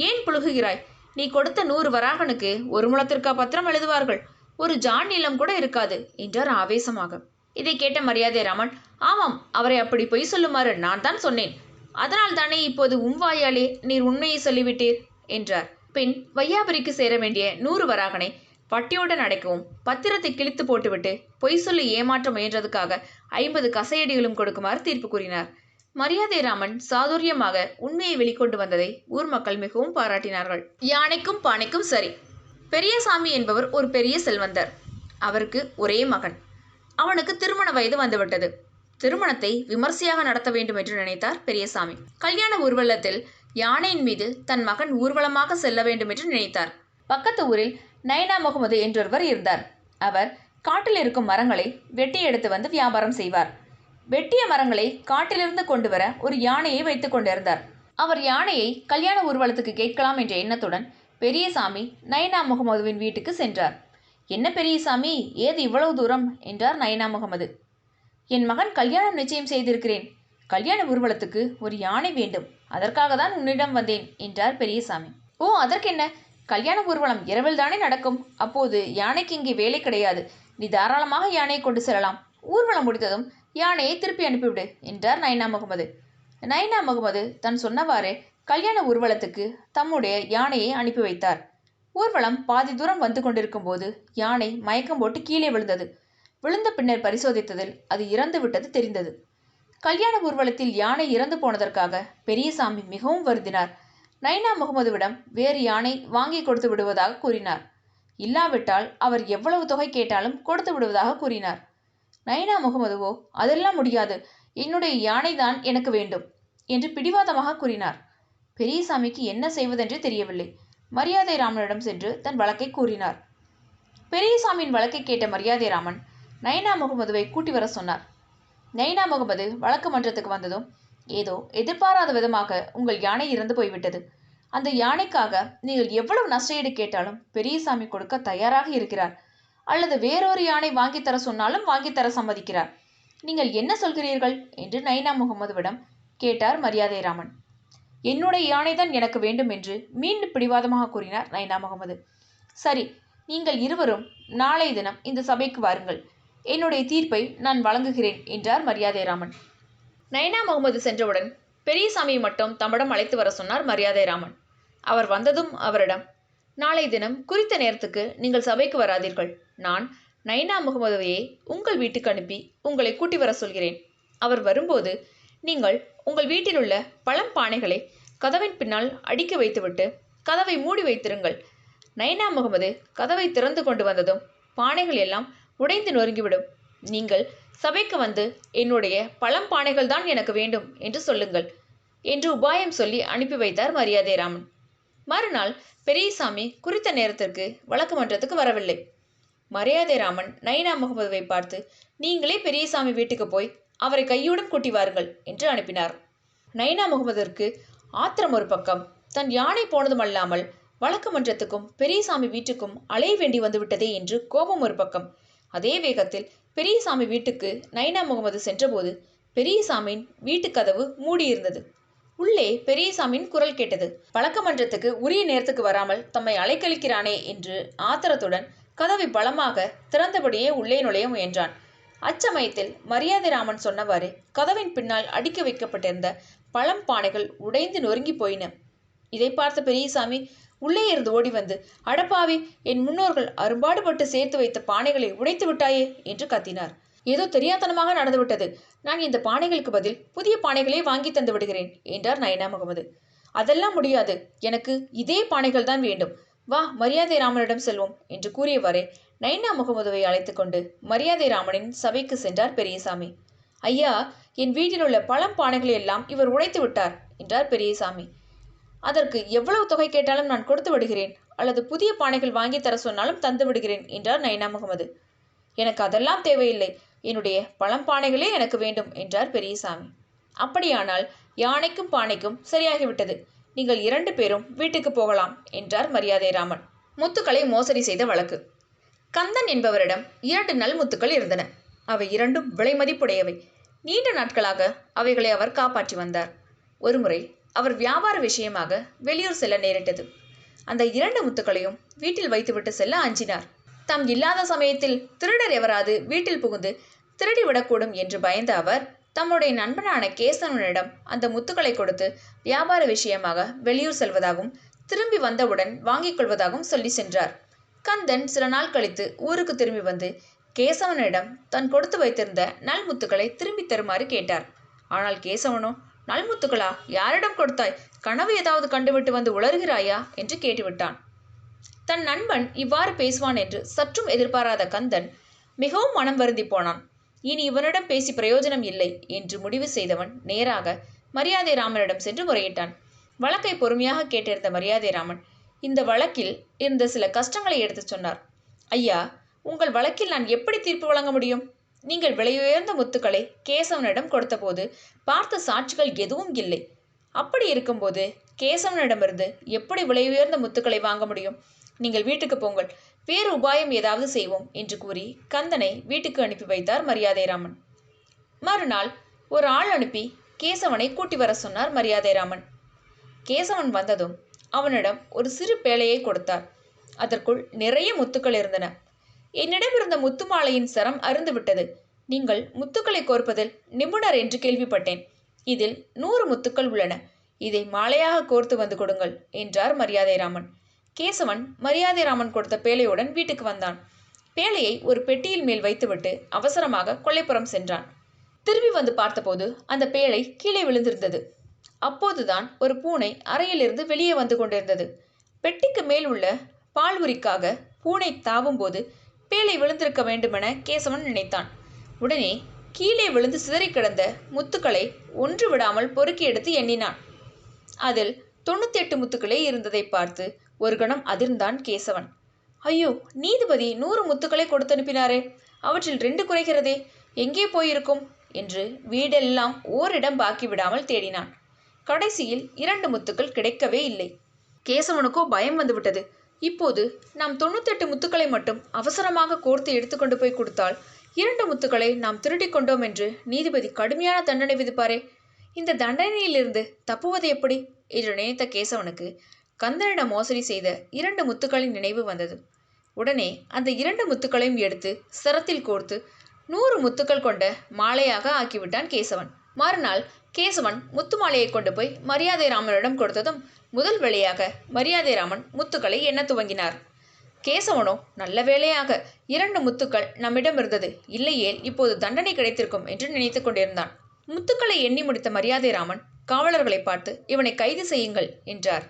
ஏன் புழுகுகிறாய்? நீ கொடுத்த 100 வராகனுக்கு 1 முழத்திற்கா பத்திரம் எழுதுவார்கள்? 1 ஜான் நீளம் கூட இருக்காது என்றார் ஆவேசமாக. இதை கேட்ட மரியாதை ராமன், ஆமாம், அவரை அப்படி பொய் சொல்லுமாறு நான் தான் சொன்னேன், அதனால் தானே இப்போது வாயாலே நீர் உண்மையை சொல்லிவிட்டீர் என்றார். பின் வையாபுரிக்கு சேர வேண்டிய 100 வராகனை வட்டியுடன் அடைக்கவும் பத்திரத்தை கிழித்து போட்டுவிட்டு பொய் சொல்லி ஏமாற்ற முயன்றதுக்காக 50 கசையடிகளும் கொடுக்குமாறு தீர்ப்பு கூறினார். மரியாதைராமன் சாதுரியமாக உண்மையை வெளிக்கொண்டு வந்ததை ஊர் மக்கள் மிகவும் பாராட்டினார்கள். யானைக்கும் பானைக்கும் சரி. பெரியசாமி என்பவர் ஒரு பெரிய செல்வந்தர். அவருக்கு ஒரே மகன். அவனுக்கு திருமண வயது வந்துவிட்டது. திருமணத்தை விமர்சையாக நடத்த வேண்டும் என்று நினைத்தார் பெரியசாமி. கல்யாண ஊர்வலத்தில் யானையின் மீது தன் மகன் ஊர்வலமாக செல்ல வேண்டும் என்று நினைத்தார். பக்கத்து ஊரில் நைனா முகமது என்றொருவர் இருந்தார். அவர் காட்டில் இருக்கும் மரங்களை வெட்டி எடுத்து வந்து வியாபாரம் செய்வார். வெட்டிய மரங்களை காட்டிலிருந்து கொண்டு வர ஒரு யானையை வைத்துக் கொண்டிருந்தார். அவர் யானையை கல்யாண ஊர்வலத்துக்கு கேட்கலாம் என்ற எண்ணத்துடன் பெரியசாமி நைனா முகமதுவின் வீட்டுக்கு சென்றார். என்ன பெரியசாமி, ஏது இவ்வளவு தூரம் என்றார் நைனா முகமது. என் மகன் கல்யாணம் நிச்சயம் செய்திருக்கிறேன். கல்யாண ஊர்வலத்துக்கு ஒரு யானை வேண்டும். அதற்காக தான் உன்னிடம் வந்தேன் என்றார் பெரியசாமி. ஓ, அதற்கென்ன? கல்யாண ஊர்வலம் இரவில் தானே நடக்கும். அப்போது யானைக்கு இங்கே வேலை கிடையாது. நீ தாராளமாக யானையை கொண்டு செல்லலாம். ஊர்வலம் முடித்ததும் யானையை திருப்பி அனுப்பிவிடு என்றார் நைனா முகமது. நைனா முகமது தன் சொன்னவாறே கல்யாண ஊர்வலத்துக்கு தம்முடைய யானையை அனுப்பி வைத்தார். ஊர்வலம் பாதி தூரம் வந்து கொண்டிருக்கும் போது யானை மயக்கம் போட்டு கீழே விழுந்தது. விழுந்த பின்னர் பரிசோதித்ததில் அது இறந்து விட்டது தெரிந்தது. கல்யாண ஊர்வலத்தில் யானை இறந்து போனதற்காக பெரியசாமி மிகவும் வருந்தினார். நைனா முகமதுவிடம் வேறு யானை வாங்கி கொடுத்து விடுவதாக கூறினார். இல்லாவிட்டால் அவர் எவ்வளவு தொகை கேட்டாலும் கொடுத்து விடுவதாக கூறினார். நைனா முகமதுவோ அதெல்லாம் முடியாது, என்னுடைய யானை தான் எனக்கு வேண்டும் என்று பிடிவாதமாக கூறினார். பெரியசாமிக்கு என்ன செய்வதென்று தெரியவில்லை. மரியாதைராமனிடம் சென்று தன் வழக்கை கூறினார். பெரியசாமியின் வழக்கை கேட்ட மரியாதைராமன் நைனா முகமதுவை கூட்டி வர சொன்னார். நைனா முகமது வழக்கு மன்றத்துக்கு வந்ததும், ஏதோ எதிர்பாராத விதமாக உங்கள் யானை இறந்து போய்விட்டது. அந்த யானைக்காக நீங்கள் எவ்வளவு நஷ்டஈடு கேட்டாலும் பெரியசாமி கொடுக்க தயாராக இருக்கிறார். அல்லது வேறொரு யானை வாங்கித்தர சொன்னாலும் வாங்கித்தர சம்மதிக்கிறார். நீங்கள் என்ன சொல்கிறீர்கள் என்று நைனா முகமதுவிடம் கேட்டார் மரியாதைராமன். என்னுடைய யானைதான் எனக்கு வேண்டும் என்று மீண்டும் பிடிவாதமாக கூறினார் நைனா முகமது. சரி, நீங்கள் இருவரும் நாளைய தினம் இந்த சபைக்கு வாருங்கள். என்னுடைய தீர்ப்பை நான் வழங்குகிறேன் என்றார் மரியாதைராமன். நைனா முகமது சென்றவுடன் பெரியசாமியை மட்டும் தம்மிடம் அழைத்து வர சொன்னார் மரியாதைராமன். அவர் வந்ததும் அவரிடம், நாளை தினம் குறித்த நேரத்துக்கு நீங்கள் சபைக்கு வராதீர்கள். நான் நைனா முகமதுவையே உங்கள் வீட்டுக்கு அனுப்பி உங்களை கூட்டி வர சொல்கிறேன். அவர் வரும்போது நீங்கள் உங்கள் வீட்டில் உள்ள பழம் பானைகளை கதவின் பின்னால் அடுக்கி வைத்துவிட்டு கதவை மூடி வைத்திருங்கள். நைனா முகமது கதவை திறந்து கொண்டு வந்ததும் பானைகள் எல்லாம் உடைந்து நொறுங்கிவிடும். நீங்கள் சபைக்கு வந்து என்னுடைய பழம் பானைகள் தான் எனக்கு வேண்டும் என்று சொல்லுங்கள் என்று உபாயம் சொல்லி அனுப்பி வைத்தார் மரியாதைராமன். மறுநாள் பெரியசாமி குறித்த நேரத்திற்கு வழக்கு மன்றத்துக்கு வரவில்லை. மரியாதைராமன் நைனா முகமதுவை பார்த்து, நீங்களே பெரியசாமி வீட்டுக்கு போய் அவரை கையுடன் கூட்டி வாருங்கள் என்று அனுப்பினார். நைனா முகமதிற்கு ஆத்திரம் ஒரு பக்கம், தன் யானை போனதுமல்லாமல் வழக்கு மன்றத்துக்கும் பெரியசாமி வீட்டுக்கும் அலைய வேண்டி வந்துவிட்டதே என்று கோபம் ஒரு பக்கம். அதே வேகத்தில் பெரியசாமி வீட்டுக்கு நைனா முகமது சென்றபோது பெரியசாமியின் வீட்டு கதவு மூடியிருந்தது. உள்ளே பெரியசாமியின் குரல் கேட்டது. வழக்க மன்றத்துக்கு உரிய நேரத்துக்கு வராமல் தம்மை அலைக்கழிக்கிறானே என்று ஆத்திரத்துடன் கதவை பலமாக திறந்தபடியே உள்ளே நுழைய முயன்றான். அச்சமயத்தில் மரியாதைராமன் சொன்னவாறு கதவின் பின்னால் அடுக்கி வைக்கப்பட்டிருந்த பழம் பானைகள் உடைந்து நொறுங்கி போயின. இதை பார்த்த பெரியசாமி உள்ளே இருந்து ஓடி வந்து, அடப்பாவி, என் முன்னோர்கள் அரும்பாடுபட்டு சேர்த்து வைத்த பானைகளை உடைத்து விட்டாயே என்று கத்தினார். ஏதோ தெரியாதனமாக நடந்துவிட்டது. நான் இந்த பானைகளுக்கு பதில் புதிய பானைகளே வாங்கி தந்து விடுகிறேன் என்றார் நைனா முகமது. அதெல்லாம் முடியாது, எனக்கு இதே பானைகள் தான் வேண்டும். வா, மரியாதைராமனிடம் செல்வோம் என்று கூறியவாறே நைனா முகமதுவை அழைத்து கொண்டு மரியாதைராமனின் சபைக்கு சென்றார் பெரியசாமி. ஐயா, என் வீட்டில் உள்ள பழம் பானைகளை எல்லாம் இவர் உடைத்து விட்டார் என்றார் பெரியசாமி. அதற்கு எவ்வளவு தொகை கேட்டாலும் நான் கொடுத்து விடுகிறேன், அல்லது புதிய பானைகள் வாங்கி தர சொன்னாலும் தந்து விடுகிறேன் என்றார் நைனா முகமது. எனக்கு அதெல்லாம் தேவையில்லை, என்னுடைய பழம் பானைகளே எனக்கு வேண்டும் என்றார் பெரியசாமி. அப்படியானால் யானைக்கும் பானைக்கும் சரியாகிவிட்டது. நீங்கள் 2 பேரும் வீட்டுக்கு போகலாம் என்றார் மரியாதைராமன். முத்துக்களை மோசடி செய்த வழக்கு. கந்தன் என்பவரிடம் 2 நல் முத்துக்கள் இருந்தன. அவை 2ம் விலை மதிப்புடையவை. நீண்ட நாட்களாக அவைகளை அவர் காப்பாற்றி வந்தார். ஒருமுறை அவர் வியாபார விஷயமாக வெளியூர் செல்ல நேரிட்டது. அந்த 2 முத்துக்களையும் வீட்டில் வைத்துவிட்டு செல்ல அஞ்சினார். தாம் இல்லாத சமயத்தில் திருடர் எவராது வீட்டில் புகுந்து திருடிவிடக்கூடும் என்று பயந்த அவர் தம்முடைய நண்பனான கேசவனிடம் அந்த முத்துக்களை கொடுத்து வியாபார விஷயமாக வெளியூர் செல்வதாகவும் திரும்பி வந்தவுடன் வாங்கிக் கொள்வதாகவும் சொல்லி சென்றார். கந்தன் சில நாள் கழித்து ஊருக்கு திரும்பி வந்து கேசவனிடம் தான் கொடுத்து வைத்திருந்த நல் முத்துக்களை திரும்பி தருமாறு கேட்டார். ஆனால் கேசவனோ, நல்முத்துக்களா, யாரிடம் கொடுத்தாய்? கனவு ஏதாவது கண்டுவிட்டு வந்து உளறுகிறாயா என்று கேட்டுவிட்டான். தன் நண்பன் இவ்வாறு பேசுவான் என்று சற்றும் எதிர்பாராத கந்தன் மிகவும் மனம் வருந்தி போனான். இனி இவனிடம் பேசி பிரயோஜனம் இல்லை என்று முடிவு செய்தவன் நேராக மரியாதை ராமனிடம் சென்று முறையிட்டான். வழக்கை பொறுமையாக கேட்டிருந்த மரியாதை ராமன் இந்த வழக்கில் இருந்த சில கஷ்டங்களை எடுத்துச் சொன்னார். ஐயா, உங்கள் வழக்கில் நான் எப்படி தீர்ப்பு வழங்க முடியும்? நீங்கள் விலையுயர்ந்த முத்துக்களை கேசவனிடம் கொடுத்தபோது பார்த்த சாட்சிகள் எதுவும் இல்லை. அப்படி இருக்கும்போது கேசவனிடமிருந்து எப்படி விலையுயர்ந்த முத்துக்களை வாங்க முடியும்? நீங்கள் வீட்டுக்கு போங்கள், வேறு உபாயம் ஏதாவது செய்வோம் என்று கூறி கந்தனை வீட்டுக்கு அனுப்பி வைத்தார் மரியாதை ராமன். மறுநாள் ஒரு ஆள் அனுப்பி கேசவனை கூட்டி வர சொன்னார் மரியாதை ராமன். கேசவன் வந்ததும் அவனிடம் ஒரு சிறு பேழையை கொடுத்தார். அதற்குள் நிறைய முத்துக்கள் இருந்தன. என்னிடம் இருந்த முத்து மாலையின் சரம் அருந்து விட்டது. நீங்கள் முத்துக்களை கோர்ப்பதில் நிபுணர் என்று கேள்விப்பட்டேன். இதில் 100 முத்துக்கள் உள்ளன. இதை மாலையாக கோர்த்து வந்து கொடுங்கள் என்றார் மரியாதை ராமன். கேசவன் மரியாதை ராமன் கொடுத்த பேழையுடன் வீட்டுக்கு வந்தான். பேழையை ஒரு பெட்டியில் மேல் வைத்துவிட்டு அவசரமாக கொல்லைப்புறம் சென்றான். திரும்பி வந்து பார்த்தபோது அந்த பேழை கீழே விழுந்திருந்தது. அப்போதுதான் ஒரு பூனை அறையிலிருந்து வெளியே வந்து கொண்டிருந்தது. பெட்டிக்கு மேல் உள்ள பால்வுரிக்காக பூனை தாவும் போது பேழை விழுந்திருக்க வேண்டுமென கேசவன் நினைத்தான். உடனே கீழே விழுந்து சிதறி கிடந்த முத்துக்களை ஒன்று விடாமல் பொறுக்கி எடுத்து எண்ணினான். அதில் 98 முத்துக்களே இருந்ததை பார்த்து ஒரு கணம் அதிர்ந்தான் கேசவன். ஐயோ, நீதிபதி 100 முத்துக்களை கொடுத்து அனுப்பினாரே, அவற்றில் 2 குறைகிறதே, எங்கே போயிருக்கும் என்று வீடெல்லாம் ஓரிடம் பாக்கி விடாமல் தேடினான். கடைசியில் 2 முத்துக்கள் கிடைக்கவே இல்லை. கேசவனுக்கோ பயம் வந்துவிட்டது. இப்போது நாம் 98 முத்துக்களை மட்டும் அவசரமாக கோர்த்து எடுத்துக்கொண்டு போய் கொடுத்தால் 2 முத்துக்களை நாம் திருடி கொண்டோம் என்று நீதிபதி கடுமையான தண்டனை விதிப்பாரே. இந்த தண்டனையிலிருந்து தப்புவது எப்படி என்று நினைத்த கேசவனுக்கு கந்தனிடம் மோசடி செய்த 2 முத்துக்களின் நினைவு வந்தது. உடனே அந்த 2 முத்துக்களையும் எடுத்து சரத்தில் கோர்த்து 100 முத்துக்கள் கொண்ட மாலையாக ஆக்கிவிட்டான் கேசவன். மறுநாள் கேசவன் முத்து மாலையை கொண்டு போய் மரியாதை ராமனிடம் கொடுத்ததும் முதல் வேளையாக மரியாதை ராமன் முத்துக்களை எண்ண துவங்கினார். கேசவனோ, நல்ல வேளையாக 2 முத்துக்கள் நம்மிடம் இருந்தது, இல்லையேல் இப்போது தண்டனை கிடைத்திருக்கும் என்று நினைத்து கொண்டிருந்தான். முத்துக்களை எண்ணி முடித்த மரியாதை ராமன் காவலர்களை பார்த்து, இவனை கைது செய்யுங்கள் என்றார்.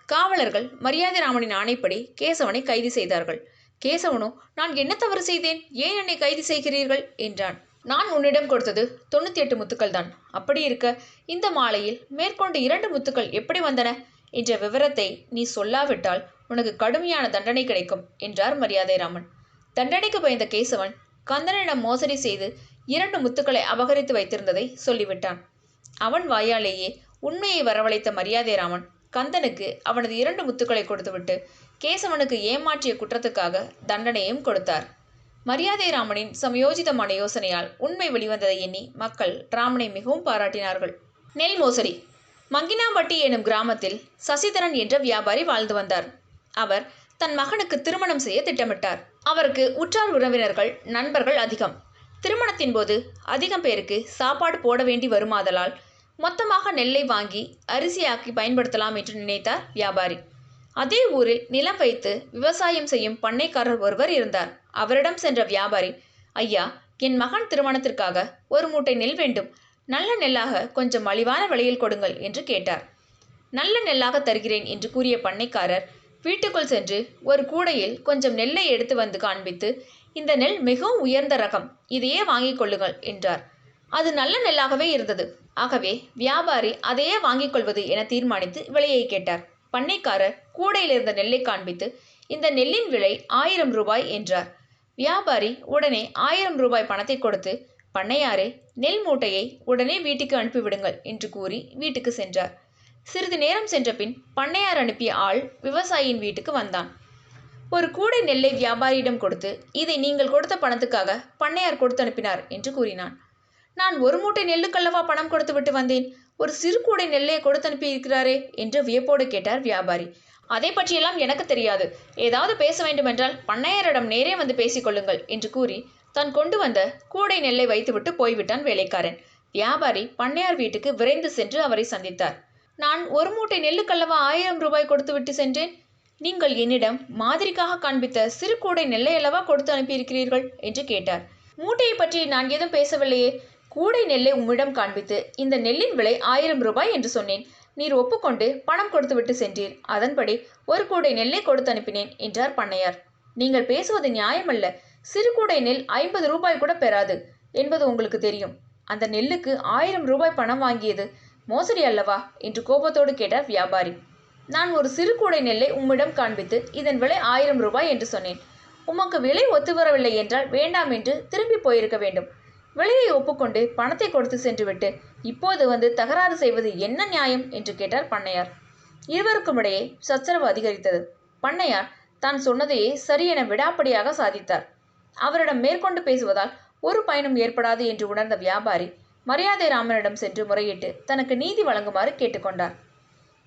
காவலர்கள் மரியாதை ராமனின் ஆணைப்படி கேசவனை கைது செய்தார்கள். கேசவனோ, நான் என்ன தவறு செய்தேன், ஏன் என்னை கைது செய்கிறீர்கள் என்றான். நான் உன்னிடம் கொடுத்தது 98 முத்துக்கள் தான். அப்படி இருக்க இந்த மாலையில் மேற்கொண்டு 2 முத்துக்கள் எப்படி வந்தன என்ற விவரத்தை நீ சொல்லாவிட்டால் உனக்கு கடுமையான தண்டனை கிடைக்கும் என்றார் மரியாதை ராமன். தண்டனைக்கு பயந்த கேசவன் கந்தனிடம் மோசடி செய்து 2 முத்துக்களை அபகரித்து வைத்திருந்ததை சொல்லிவிட்டான். அவன் வாயாலேயே உண்மையை வரவழைத்த மரியாதை ராமன் கந்தனுக்கு அவனது 2 முத்துக்களை கொடுத்துவிட்டு கேசவனுக்கு ஏமாற்றிய குற்றத்துக்காக தண்டனையும் கொடுத்தார். மரியாதை ராமனின் சமயோஜிதமான யோசனையால் உண்மை வெளிவந்ததை எண்ணி மக்கள் ராமனை மிகவும் பாராட்டினார்கள். நெல் மோசடி. மங்கினாம்பட்டி எனும் கிராமத்தில் சசிதரன் என்ற வியாபாரி வாழ்ந்து வந்தார். அவர் தன் மகனுக்கு திருமணம் செய்ய திட்டமிட்டார். அவருக்கு உற்றார் உறவினர்கள், நண்பர்கள் அதிகம். திருமணத்தின் போது அதிகம் பேருக்கு சாப்பாடு போட வேண்டி வருமாதலால் மொத்தமாக நெல்லை வாங்கி அரிசியாக்கி பயன்படுத்தலாம் என்று நினைத்தார் வியாபாரி. அதே ஊரில் நிலம் வைத்து விவசாயம் செய்யும் பண்ணைக்காரர் ஒருவர் இருந்தார். அவரிடம் சென்ற வியாபாரி, ஐயா, என் மகன் திருமணத்திற்காக ஒரு மூட்டை நெல் வேண்டும், நல்ல நெல்லாக கொஞ்சம் மலிவான விலையில் கொடுங்கள் என்று கேட்டார். நல்ல நெல்லாக தருகிறேன் என்று கூறிய பண்ணைக்காரர் வீட்டுக்குள் சென்று ஒரு கூடையில் கொஞ்சம் நெல்லை எடுத்து வந்து காண்பித்து, இந்த நெல் மிகவும் உயர்ந்த ரகம், இதையே வாங்கிக் கொள்ளுங்கள் என்றார். அது நல்ல நெல்லாகவே இருந்தது. ஆகவே வியாபாரி அதையே வாங்கிக் கொள்வது என தீர்மானித்து விலையை கேட்டார். பண்ணைக்காரர் கூடையில் இருந்த நெல்லை காண்பித்து, இந்த நெல்லின் விலை 1000 ரூபாய் என்றார். வியாபாரி உடனே 1000 ரூபாய் பணத்தை கொடுத்து, பண்ணையாரே, நெல் மூட்டையை உடனே வீட்டுக்கு அனுப்பிவிடுங்கள் என்று கூறி வீட்டுக்கு சென்றார். சிறிது நேரம் சென்ற பின் பண்ணையார் அனுப்பிய ஆள் விவசாயியின் வீட்டுக்கு வந்தான். ஒரு கூடை நெல்லை வியாபாரியிடம் கொடுத்து, இதை நீங்கள் கொடுத்த பணத்துக்காக பண்ணையார் கொடுத்து அனுப்பினார் என்று கூறினான். நான் ஒரு மூட்டை நெல்லுக்கல்லவா பணம் கொடுத்து விட்டு வந்தேன், ஒரு சிறு கூடை நெல்லை கொடுத்து அனுப்பி இருக்கிறாரே என்று வியப்போடு கேட்டார் வியாபாரி. அதை பற்றியெல்லாம் எனக்கு தெரியாது, ஏதாவது பேச வேண்டுமென்றால் பண்ணையாரிடம் நேரே வந்து பேசிக்கொள்ளுங்கள் என்று கூறி தான் கொண்டு வந்த கூடை நெல்லை வைத்துவிட்டு போய்விட்டான் வேலைக்காரன். வியாபாரி பண்ணையார் வீட்டுக்கு விரைந்து சென்று அவரை சந்தித்தார். நான் ஒரு மூட்டை நெல்லுக்கல்லவா 1000 ரூபாய் கொடுத்து விட்டு சென்றேன், நீங்கள் என்னிடம் மாதிரிக்காக காண்பித்த சிறு கூடை நெல்லை அல்லவா கொடுத்து அனுப்பியிருக்கிறீர்கள் என்று கேட்டார். மூட்டையை பற்றி நான் ஏதும் பேசவில்லையே, கூடை நெல்லை உம்மிடம் காண்பித்து இந்த நெல்லின் விலை 1000 ரூபாய் என்று சொன்னேன். நீர் ஒப்புக்கொண்டு பணம் கொடுத்துவிட்டு சென்றீர். அதன்படி ஒரு கூடை நெல்லை கொடுத்து அனுப்பினேன் என்றார் பண்ணையார். நீங்கள் பேசுவது நியாயமல்ல. சிறு கூடை நெல் 50 ரூபாய் கூட பெறாது என்பது உங்களுக்கு தெரியும். அந்த நெல்லுக்கு 1000 ரூபாய் பணம் வாங்கியது மோசடி அல்லவா என்று கோபத்தோடு கேட்டார் வியாபாரி. நான் ஒரு சிறு கூடை நெல்லை உம்மிடம் காண்பித்து இதன் விலை 1000 ரூபாய் என்று சொன்னேன். உமக்கு விலை ஒத்து வரவில்லை என்றால் வேண்டாம் என்று திரும்பி போயிருக்க வேண்டும். விலையை ஒப்புக்கொண்டு பணத்தை கொடுத்து சென்றுவிட்டு இப்போது வந்து தகராறு செய்வது என்ன நியாயம் என்று கேட்டார் பண்ணையார். இருவருக்கும் இடையே சச்சரவு அதிகரித்தது. பண்ணையார் தான் சொன்னதையே சரியென விடாப்படியாக சாதித்தார். அவரிடம் மேற்கொண்டு பேசுவதால் ஒரு பயனும் ஏற்படாது என்று உணர்ந்த வியாபாரி மரியாதை ராமனிடம் சென்று முறையிட்டு தனக்கு நீதி வழங்குமாறு கேட்டுக்கொண்டார்.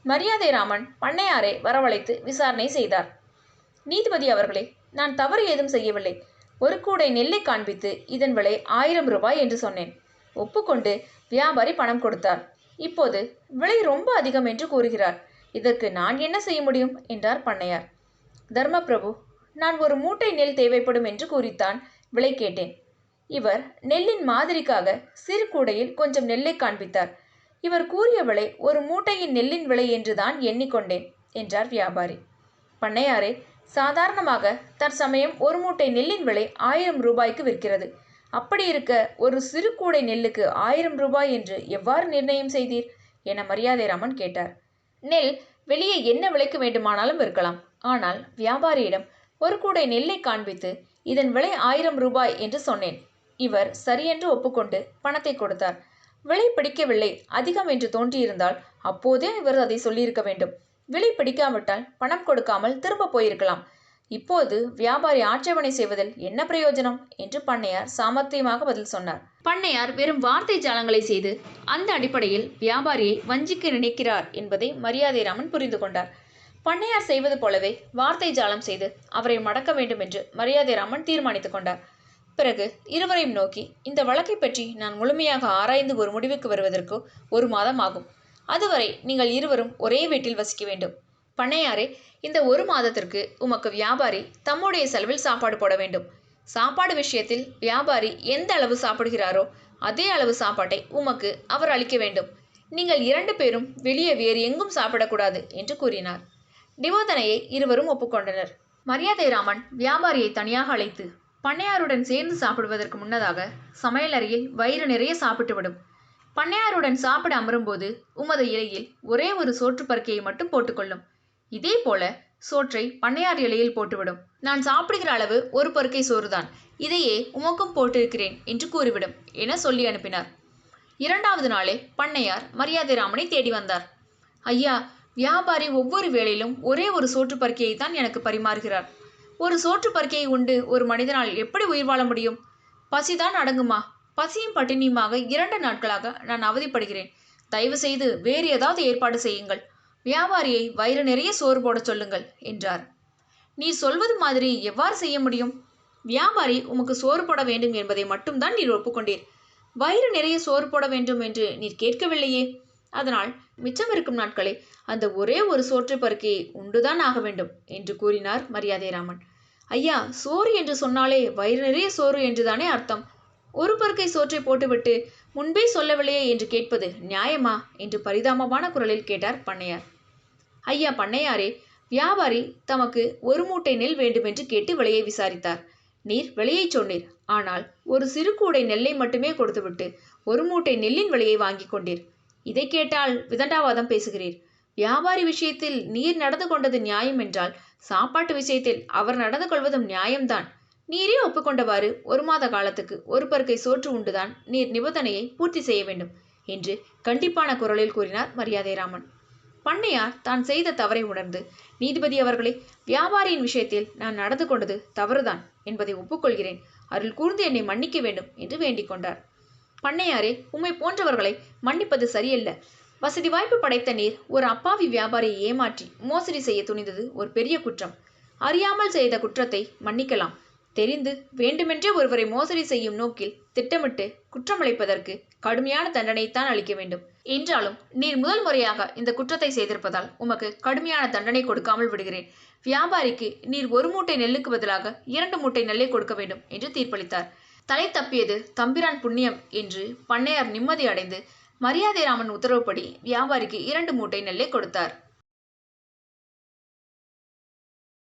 மரியாதை ராமன் பண்ணையாரை வரவழைத்து விசாரணை செய்தார். நீதிபதி அவர்களே, நான் தவறு ஏதும் செய்யவில்லை. ஒரு கூடை நெல்லை காண்பித்து இதன் விலை 1000 ரூபாய் என்று சொன்னேன். ஒப்புக்கொண்டு வியாபாரி பணம் கொடுத்தார். இப்போது விலை ரொம்ப அதிகம் என்று கூறுகிறார். இதற்கு நான் என்ன செய்ய முடியும் என்றார் பண்ணையார். தர்மபிரபு, நான் ஒரு மூட்டை நெல் தேவைப்படும் என்று கூறித்தான் விலை கேட்டேன். இவர் நெல்லின் மாதிரிக்காக சிறு கூடையில் கொஞ்சம் நெல்லை காண்பித்தார். இவர் கூறிய விலை ஒரு மூட்டையின் நெல்லின் விலை என்றுதான் எண்ணிக்கொண்டேன் என்றார் வியாபாரி. பண்ணையாரே, சாதாரணமாக தற்சமயம் ஒரு மூட்டை நெல்லின் விலை 1000 ரூபாய்க்கு விற்கிறது. அப்படி இருக்க ஒரு சிறு கூடை நெல்லுக்கு 1000 ரூபாய் என்று எவ்வாறு நிர்ணயம் செய்தீர் என மரியாதை ராமன் கேட்டார். நெல் வெளியே என்ன விலைக்கு வேண்டுமானாலும் இருக்கலாம். ஆனால் வியாபாரியிடம் ஒரு கூடை நெல்லை காண்பித்து இதன் விலை 1000 ரூபாய் என்று சொன்னேன். இவர் சரியென்று ஒப்புக்கொண்டு பணத்தை கொடுத்தார். விலை பிடிக்கவில்லை, அதிகம் என்று தோன்றியிருந்தால் அப்போதே இவர் அதை சொல்லியிருக்க வேண்டும். விலை பிடிக்காவிட்டால் பணம் கொடுக்காமல் திரும்ப போயிருக்கலாம். இப்போது வியாபாரி ஆட்சேபனை செய்வதில் என்ன பிரயோஜனம் என்று பண்ணையார் சாமர்த்தியமாக பதில் சொன்னார். பண்ணையார் வெறும் வார்த்தை ஜாலங்களை செய்து அந்த அடிப்படையில் வியாபாரியை வஞ்சிக்க நினைக்கிறார் என்பதை மரியாதை ராமன் புரிந்து கொண்டார். பண்ணையார் செய்வது போலவே வார்த்தை ஜாலம் செய்து அவரை மடக்க வேண்டும் என்று மரியாதை ராமன் தீர்மானித்து கொண்டார். பிறகு இருவரையும் நோக்கி, இந்த வழக்கை பற்றி நான் முழுமையாக ஆராய்ந்து ஒரு முடிவுக்கு வருவதற்கு 1 மாதம் ஆகும். அதுவரை நீங்கள் இருவரும் ஒரே வீட்டில் வசிக்க வேண்டும். பண்ணையாரே, இந்த 1 மாதத்திற்கு உமக்கு வியாபாரி தம்முடைய செலவில் சாப்பாடு போட வேண்டும். சாப்பாடு விஷயத்தில் வியாபாரி எந்த அளவு சாப்பிடுகிறாரோ அதே அளவு சாப்பாட்டை உமக்கு அவர் அளிக்க வேண்டும். நீங்கள் 2 பேரும் வெளியே வேறு எங்கும் சாப்பிடக்கூடாது என்று கூறினார். நிபந்தனையை இருவரும் ஒப்புக்கொண்டனர். மரியாதை ராமன் வியாபாரியை தனியாக அழைத்து, பண்ணையாருடன் சேர்ந்து சாப்பிடுவதற்கு முன்னதாக சமையலறையில் வயிறு நிறைய சாப்பிட்டுவிடும். பண்ணையாருடன் சாப்பிட அமரும்போது உமது இலையில் ஒரே ஒரு சோற்று பருக்கையை மட்டும் போட்டுக்கொள்ளும். இதே போல சோற்றை பண்ணையார் இலையில் போட்டுவிடும். நான் சாப்பிடுகிற அளவு ஒரு பருக்கை சோறுதான், இதையே உமக்கும் போட்டிருக்கிறேன் என்று கூறிவிடும் என சொல்லி அனுப்பினார். 2வது நாளே பண்ணையார் மரியாதை ராமனை தேடி வந்தார். ஐயா, வியாபாரி ஒவ்வொரு வேளையிலும் ஒரே ஒரு சோற்று பருக்கையை தான் எனக்கு பரிமாறுகிறார். ஒரு சோற்று பருக்கையை உண்டு ஒரு மனிதனால் எப்படி உயிர் வாழ முடியும்? பசிதான் அடங்குமா? பசியும் பட்டினியுமாக 2 நாட்களாக நான் அவதிப்படுகிறேன். தயவு செய்து வேறு ஏதாவது ஏற்பாடு செய்யுங்கள். வியாபாரியை வயிறு நிறைய சோறு போட சொல்லுங்கள் என்றார். நீ சொல்வது மாதிரி எவ்வாறு செய்ய முடியும்? வியாபாரி உமக்கு சோறு போட வேண்டும் என்பதை மட்டும்தான் நீர் ஒப்புக்கொண்டீர். வயிறு நிறைய சோறு போட வேண்டும் என்று நீர் கேட்கவில்லையே. அதனால் மிச்சம் இருக்கும் நாட்களை அந்த ஒரே ஒரு சோற்று பருக்கையை உண்டுதான் ஆக வேண்டும் என்று கூறினார் மரியாதை ராமன். ஐயா, சோறு என்று சொன்னாலே வயிறு நிறைய சோறு என்றுதானே அர்த்தம். ஒரு பருக்கை சோற்றை போட்டுவிட்டு முன்பே சொல்லவில்லையே என்று கேட்பது நியாயமா என்று பரிதாபமான குரலில் கேட்டார் பண்ணையார். ஐயா பண்ணையாரே, வியாபாரி தமக்கு 1 மூட்டை நெல் வேண்டுமென்று கேட்டு விலையை விசாரித்தார். நீர் விலையை சொன்னீர். ஆனால் ஒரு சிறு கூடை நெல்லை மட்டுமே கொடுத்துவிட்டு 1 மூட்டை நெல்லின் விலையை வாங்கி கொண்டீர். இதை கேட்டால் விதண்டாவாதம் பேசுகிறீர். வியாபாரி விஷயத்தில் நீர் நடந்து கொண்டது நியாயம் என்றால் சாப்பாட்டு விஷயத்தில் அவர் நடந்து கொள்வதும் நியாயம்தான். நீரே ஒப்புக்கொண்டவாறு 1 மாத காலத்துக்கு 1 பருக்கை சோற்று உண்டுதான் நீர் நிபந்தனையை பூர்த்தி செய்ய வேண்டும் என்று கண்டிப்பான குரலில் கூறினார் மரியாதை ராமன். பண்ணையார் தான் செய்த தவறை உணர்ந்து, நீதிபதி அவர்களே, வியாபாரியின் விஷயத்தில் நான் நடந்து கொண்டது தவறுதான் என்பதை ஒப்புக்கொள்கிறேன். அருள் கூர்ந்து என்னை மன்னிக்க வேண்டும் என்று வேண்டிக் கொண்டார். பண்ணையாரே, உம்மை போன்றவர்களை மன்னிப்பது சரியல்ல. வசதி வாய்ப்பு படைத்த நீர் ஒரு அப்பாவி வியாபாரியை ஏமாற்றி மோசடி செய்ய துணிந்தது ஒரு பெரிய குற்றம். அறியாமல் செய்த குற்றத்தை மன்னிக்கலாம். தெரிந்து வேண்டுமென்றே ஒருவரை மோசடி செய்யும் நோக்கில் திட்டமிட்டு குற்றமளிப்பதற்கு கடுமையான தண்டனைத்தான் அளிக்க வேண்டும். என்றாலும் நீர் முதல் முறையாக இந்த குற்றத்தை செய்திருப்பதால் உமக்கு கடுமையான தண்டனை கொடுக்காமல் விடுகிறேன். வியாபாரிக்கு நீர் 1 மூட்டை நெல்லுக்கு பதிலாக 2 மூட்டை நெல்லை கொடுக்க வேண்டும் என்று தீர்ப்பளித்தார். தலை தப்பியது தம்பிரான் புண்ணியம் என்று பண்ணையார் நிம்மதி அடைந்து மரியாதை ராமன் உத்தரவுப்படி வியாபாரிக்கு 2 மூட்டை நெல்லை கொடுத்தார்.